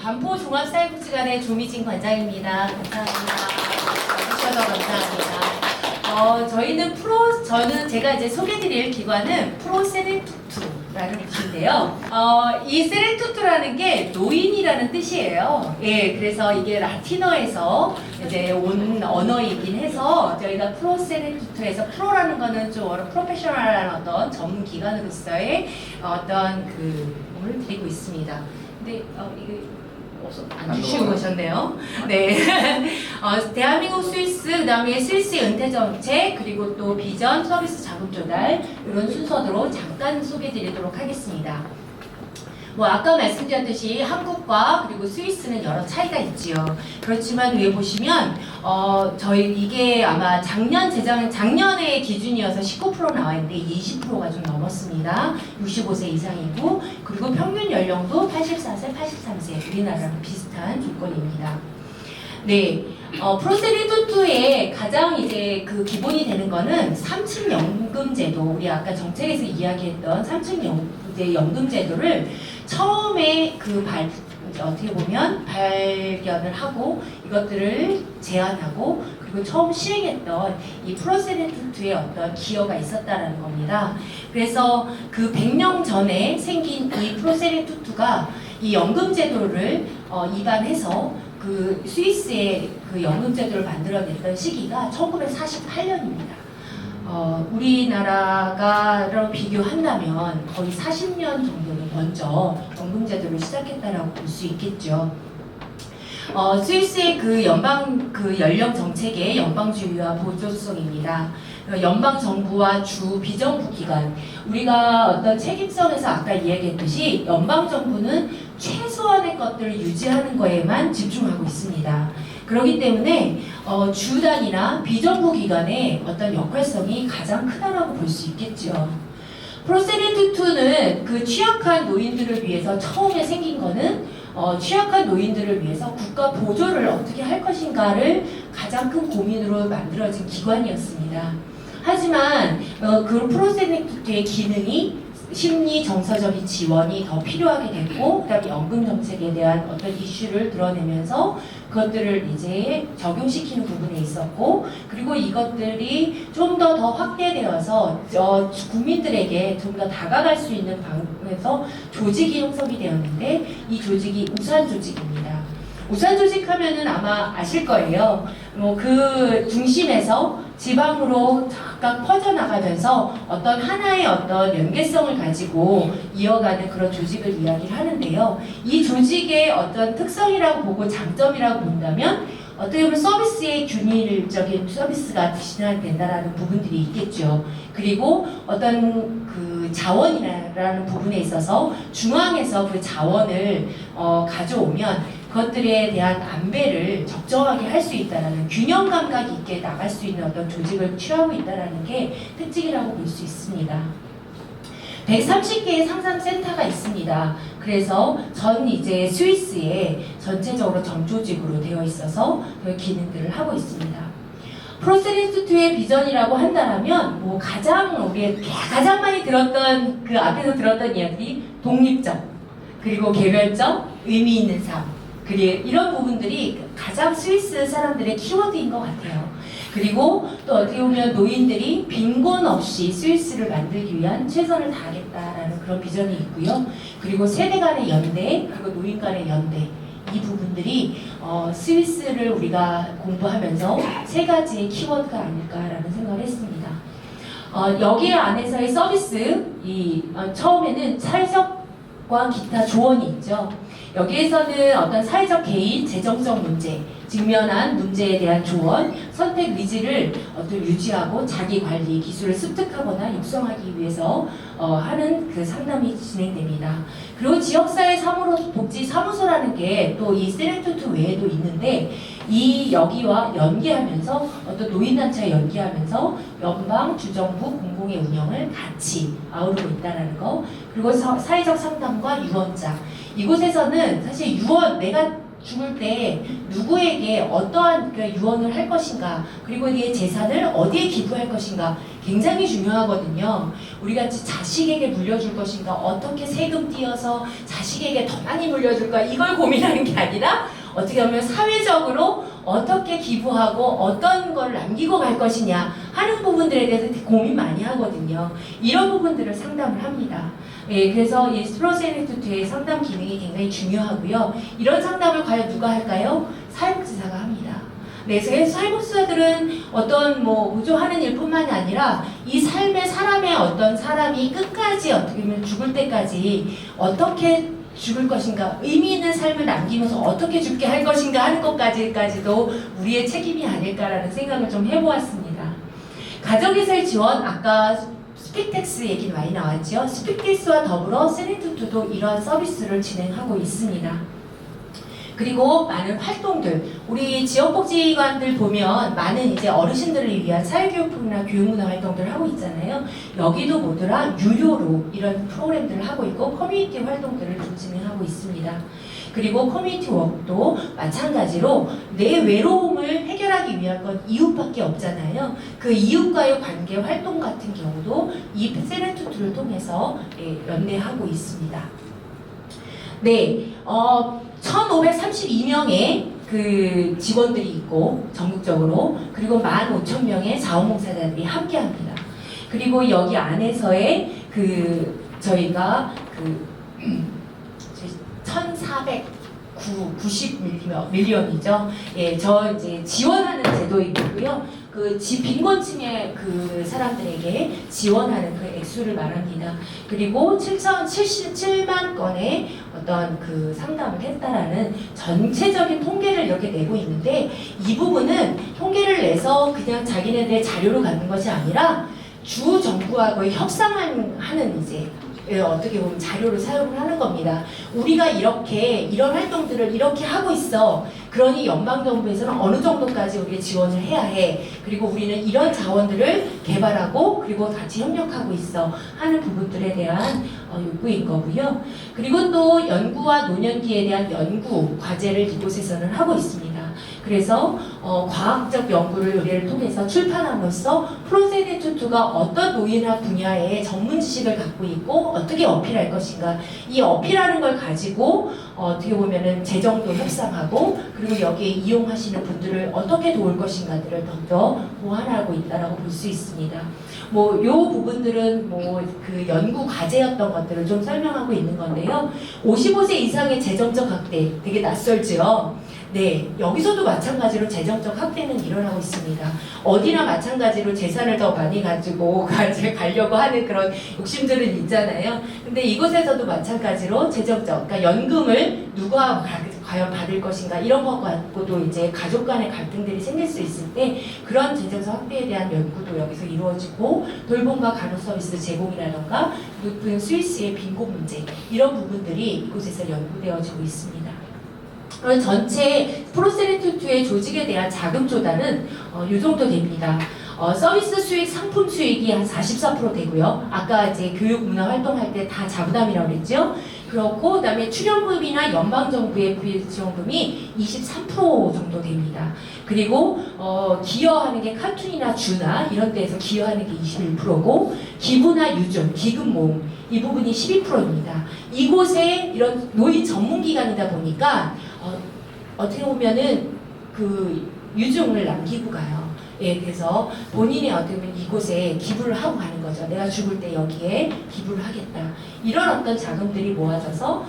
반포 종합사회복지관의 조미진 관장입니다. 감사합니다. 와주셔서 감사합니다. 제가 이제 소개드릴 기관은 프로세렌투투라는 곳인데요. 이 세렌투투라는 게 노인이라는 뜻이에요. 예, 그래서 이게 라틴어에서 이제 온 언어이긴 해서 저희가 프로세렌투투에서 프로라는 거는 좀 프로페셔널한 어떤 전문 기관으로서의 어떤 몸을 드리고 있습니다. 근데 이게 안 주시고 오셨네요. 네. 대한민국 스위스, 그 다음에 스위스의 은퇴 정책, 그리고 또 비전, 서비스 자금 조달, 이런 순서대로 잠깐 소개해 드리도록 하겠습니다. 아까 말씀드렸듯이 한국과 그리고 스위스는 여러 차이가 있지요. 그렇지만 위에 보시면, 이게 아마 작년의 기준이어서 19% 나와 있는데 20%가 좀 넘었습니다. 65세 이상이고, 그리고 평균 연령도 84세, 83세, 우리나라랑 비슷한 조건입니다. 네. 프로세리투투의 가장 이제 기본이 되는 거는 3층 연금제도, 우리 아까 정책에서 이야기했던 3층 연금제도를 처음에 어떻게 보면 발견을 하고 이것들을 제안하고 그리고 처음 시행했던 이 프로세리투투의 어떤 기여가 있었다라는 겁니다. 그래서 100년 전에 생긴 이 프로세리투투가 이 연금제도를 입안해서 스위스의 연금제도를 만들어냈던 시기가 1948년입니다. 우리나라로 비교한다면 거의 40년 정도는 먼저 연금제도를 시작했다라고 볼 수 있겠죠. 스위스의 연령 정책의 연방주의와 보조성입니다. 연방 정부와 주 비정부 기관, 우리가 어떤 책임성에서 아까 이야기했듯이 연방 정부는 최소한의 것들을 유지하는 거에만 집중하고 있습니다. 그렇기 때문에 주단이나 비정부 기관의 어떤 역할성이 가장 크다라고 볼 수 있겠죠. 프로세리투투는 취약한 노인들을 위해서 처음에 생긴 거는 취약한 노인들을 위해서 국가 보조를 어떻게 할 것인가를 가장 큰 고민으로 만들어진 기관이었습니다. 하지만 프로세리투투의 기능이 심리 정서적인 지원이 더 필요하게 됐고, 그다음에 연금 정책에 대한 어떤 이슈를 드러내면서 그것들을 이제 적용시키는 부분에 있었고, 그리고 이것들이 좀 더 확대되어서 국민들에게 좀 더 다가갈 수 있는 방법에서 조직이 형성이 되었는데, 이 조직이 우산 조직입니다. 우산 조직 하면은 아마 아실 거예요. 그 중심에서 지방으로 각각 퍼져나가면서 어떤 하나의 어떤 연계성을 가지고 이어가는 그런 조직을 이야기를 하는데요. 이 조직의 어떤 특성이라고 보고 장점이라고 본다면 어떻게 보면 서비스의 균일적인 서비스가 진행된다라는 부분들이 있겠죠. 그리고 어떤 자원이라는 부분에 있어서 중앙에서 그 자원을 가져오면 그것들에 대한 안배를 적정하게 할 수 있다는 균형 감각이 있게 나갈 수 있는 어떤 조직을 취하고 있다는 게 특징이라고 볼 수 있습니다. 130개의 상담센터가 있습니다. 그래서 이제 스위스에 전체적으로 정조직으로 되어 있어서 그 기능들을 하고 있습니다. 프로세리투투의 비전이라고 한다면 우리 가장 많이 들었던 앞에서 들었던 이야기, 독립적, 그리고 개별적, 의미 있는 삶, 그리고 이런 부분들이 가장 스위스 사람들의 키워드인 것 같아요. 그리고 또 어떻게 보면 노인들이 빈곤 없이 스위스를 만들기 위한 최선을 다하겠다라는 그런 비전이 있고요. 그리고 세대 간의 연대, 그리고 노인 간의 연대, 이 부분들이 스위스를 우리가 공부하면서 세 가지의 키워드가 아닐까라는 생각을 했습니다. 여기 안에서의 서비스, 처음에는 사회적과 기타 조언이 있죠. 여기에서는 어떤 사회적 개인, 재정적 문제, 직면한 문제에 대한 조언, 선택 의지를 유지하고 자기 관리 기술을 습득하거나 육성하기 위해서 하는 상담이 진행됩니다. 그리고 지역사회 복지 사무소라는 게 또 이 세렌투투 외에도 있는데, 여기와 연계하면서 어떤 노인단체와 연계하면서 연방, 주정부, 공공의 운영을 같이 아우르고 있다는 거, 그리고 사회적 상담과 유언자, 이곳에서는 사실 내가 죽을 때 누구에게 어떠한 유언을 할 것인가, 그리고 이 재산을 어디에 기부할 것인가 굉장히 중요하거든요. 우리같이 자식에게 물려줄 것인가, 어떻게 세금 띄어서 자식에게 더 많이 물려줄까, 이걸 고민하는 게 아니라 어떻게 하면 사회적으로 어떻게 기부하고 어떤 걸 남기고 갈 것이냐 하는 부분들에 대해서 되게 고민 많이 하거든요. 이런 부분들을 상담을 합니다. 예, 그래서 이 프로세네투트의 상담 기능이 굉장히 중요하고요. 이런 상담을 과연 누가 할까요? 사회복지사가 합니다. 네, 그래서 사회복지사들은 어떤 보조하는 일뿐만이 아니라 이 삶의 사람의 어떤 사람이 끝까지 어떻게 보면 죽을 때까지 어떻게 죽을 것인가, 의미 있는 삶을 남기면서 어떻게 죽게 할 것인가 하는 것까지도 우리의 책임이 아닐까라는 생각을 좀 해보았습니다. 가정에서의 지원, 아까 스픽텍스 얘기 많이 나왔죠. 스픽텍스와 더불어 세네투트도 이러한 서비스를 진행하고 있습니다. 그리고 많은 활동들, 우리 지역복지관들 보면 많은 이제 어르신들을 위한 사회교육이나 교육문화 활동들을 하고 있잖아요. 여기도 모두라 유료로 이런 프로그램들을 하고 있고 커뮤니티 활동들을 좀 진행하고 있습니다. 그리고 커뮤니티 워크도 마찬가지로 내 외로움을 해결하기 위한 건 이웃밖에 없잖아요. 그 이웃과의 관계 활동 같은 경우도 이 세네투트를 통해서 연대하고 있습니다. 네, 1532명의 그 직원들이 있고 전국적으로, 그리고 15,000명의 자원봉사자들이 함께합니다. 그리고 여기 안에서의 저희가 1,490밀리언이죠. 예, 저 이제 지원하는 제도이고요. 빈곤층의 그 사람들에게 지원하는 그 액수를 말합니다. 그리고 7만 건의 어떤 그 상담을 했다라는 전체적인 통계를 이렇게 내고 있는데, 이 부분은 통계를 내서 그냥 자기네들의 자료로 갖는 것이 아니라 주 정부하고의 협상하는 이제 어떻게 보면 자료를 사용을 하는 겁니다. 우리가 이런 활동들을 이렇게 하고 있어. 그러니 연방정부에서는 어느 정도까지 우리가 지원을 해야 해. 그리고 우리는 이런 자원들을 개발하고 그리고 같이 협력하고 있어 하는 부분들에 대한 요구인 거고요. 그리고 또 연구와 노년기에 대한 연구 과제를 이곳에서는 하고 있습니다. 그래서 과학적 연구를 의뢰를 통해서 출판함으로써 프로세네투트가 어떤 노인학 분야의 전문 지식을 갖고 있고 어떻게 어필할 것인가, 이 어필하는 걸 가지고 어떻게 보면은 재정도 협상하고, 그리고 여기에 이용하시는 분들을 어떻게 도울 것인가들을 더 보완하고 있다라고 볼 수 있습니다. 요 부분들은 그 연구 과제였던 것들을 좀 설명하고 있는 건데요. 55세 이상의 재정적 학대, 되게 낯설죠? 네, 여기서도 마찬가지로 재정적 학대는 일어나고 있습니다. 어디나 마찬가지로 재산을 더 많이 가지고 가려고 하는 그런 욕심들은 있잖아요. 근데 이곳에서도 마찬가지로 재정적, 그러니까 연금을 누가 과연 받을 것인가, 이런 것 갖고도 이제 가족 간의 갈등들이 생길 수 있을 때 그런 재정적 학대에 대한 연구도 여기서 이루어지고, 돌봄과 간호 서비스 제공이라던가 높은 스위스의 빈곤 문제, 이런 부분들이 이곳에서 연구되어지고 있습니다. 전체 프로세네투트의 조직에 대한 자금 조달은 이 정도 됩니다. 서비스 수익, 상품 수익이 한 44% 되고요. 아까 이제 교육 문화 활동할 때 다 자부담이라고 그랬죠. 그렇고 그다음에 출연금이나 연방정부의 지원금이 23% 정도 됩니다. 그리고 기여하는 게 카툰이나 주나 이런 데에서 기여하는 게 21%고, 기부나 유증, 기금 모음 이 부분이 12%입니다. 이곳에 이런 노인 전문기관이다 보니까 어떻게 보면은 그 유증을 남기고 가요. 예, 그래서 본인이 어떻게 보면 이곳에 기부를 하고 가는 거죠. 내가 죽을 때 여기에 기부를 하겠다. 이런 어떤 자금들이 모아져서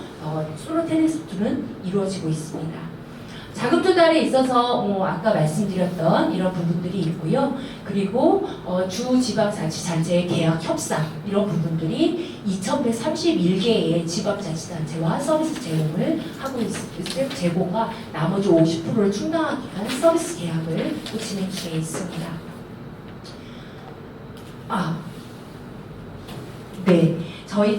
프로세네투트는 이루어지고 있습니다. 자금 조달에 있어서 아까 말씀드렸던 이런 부분들이 있고요. 그리고 주지방자치단체의 계약 협상, 이런 부분들이 2,131개의 지방자치단체와 서비스 제공을 하고 있습니다. 제공과 나머지 50%를 충당하기 위한 서비스 계약을 또 진행 중에 있습니다. 네.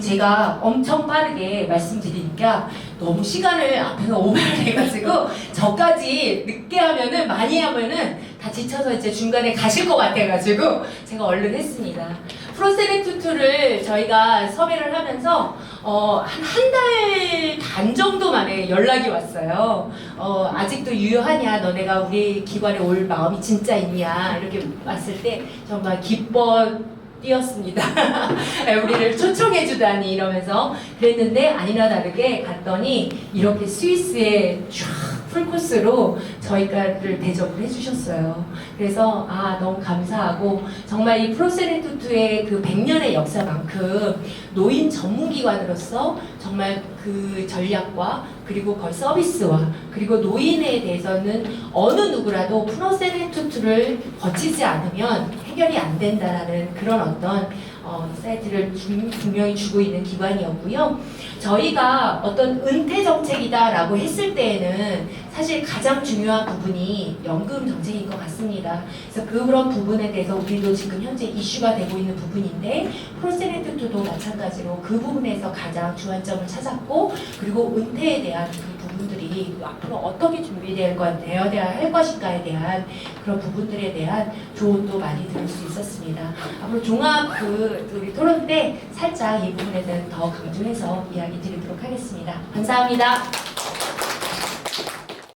제가 엄청 빠르게 말씀드리니까 너무 시간을 앞에서 오버를 해가지고 저까지 늦게 하면은, 많이 하면은 다 지쳐서 이제 중간에 가실 것 같아가지고 제가 얼른 했습니다. 프로세렌투투를 저희가 섭외를 하면서 한 달 반 정도 만에 연락이 왔어요. 아직도 유효하냐, 너네가 우리 기관에 올 마음이 진짜 있냐, 이렇게 왔을 때 정말 기뻐 뛰었습니다. 우리를 초청해주다니 이러면서 그랬는데 아니나 다르게 갔더니 이렇게 스위스에 쫙 풀코스로 저희가를 대접을 해주셨어요. 그래서 너무 감사하고 정말 이 프로세렌투투의 그 100년의 역사만큼 노인 전문기관으로서 정말 그 전략과 그리고 거의 서비스와 그리고 노인에 대해서는 어느 누구라도 프로세렌투투를 거치지 않으면 해결이 안 된다라는 그런 어떤 사이트를 분명히 주고 있는 기관이었고요. 저희가 어떤 은퇴 정책이다라고 했을 때에는 사실 가장 중요한 부분이 연금 정책인 것 같습니다. 그래서 그런 부분에 대해서 우리도 지금 현재 이슈가 되고 있는 부분인데 프로세렌투투도 마찬가지로 그 부분에서 가장 주안점을 찾았고 그리고 은퇴에 대한 그 부분들이 앞으로 어떻게 준비되어야 할 것인가에 대한 그런 부분들에 대한 조언도 많이 들을 수 있었습니다. 앞으로 종합 우리 토론 때 살짝 이 부분에 대해서 더 강조해서 이야기 드리도록 하겠습니다. 감사합니다.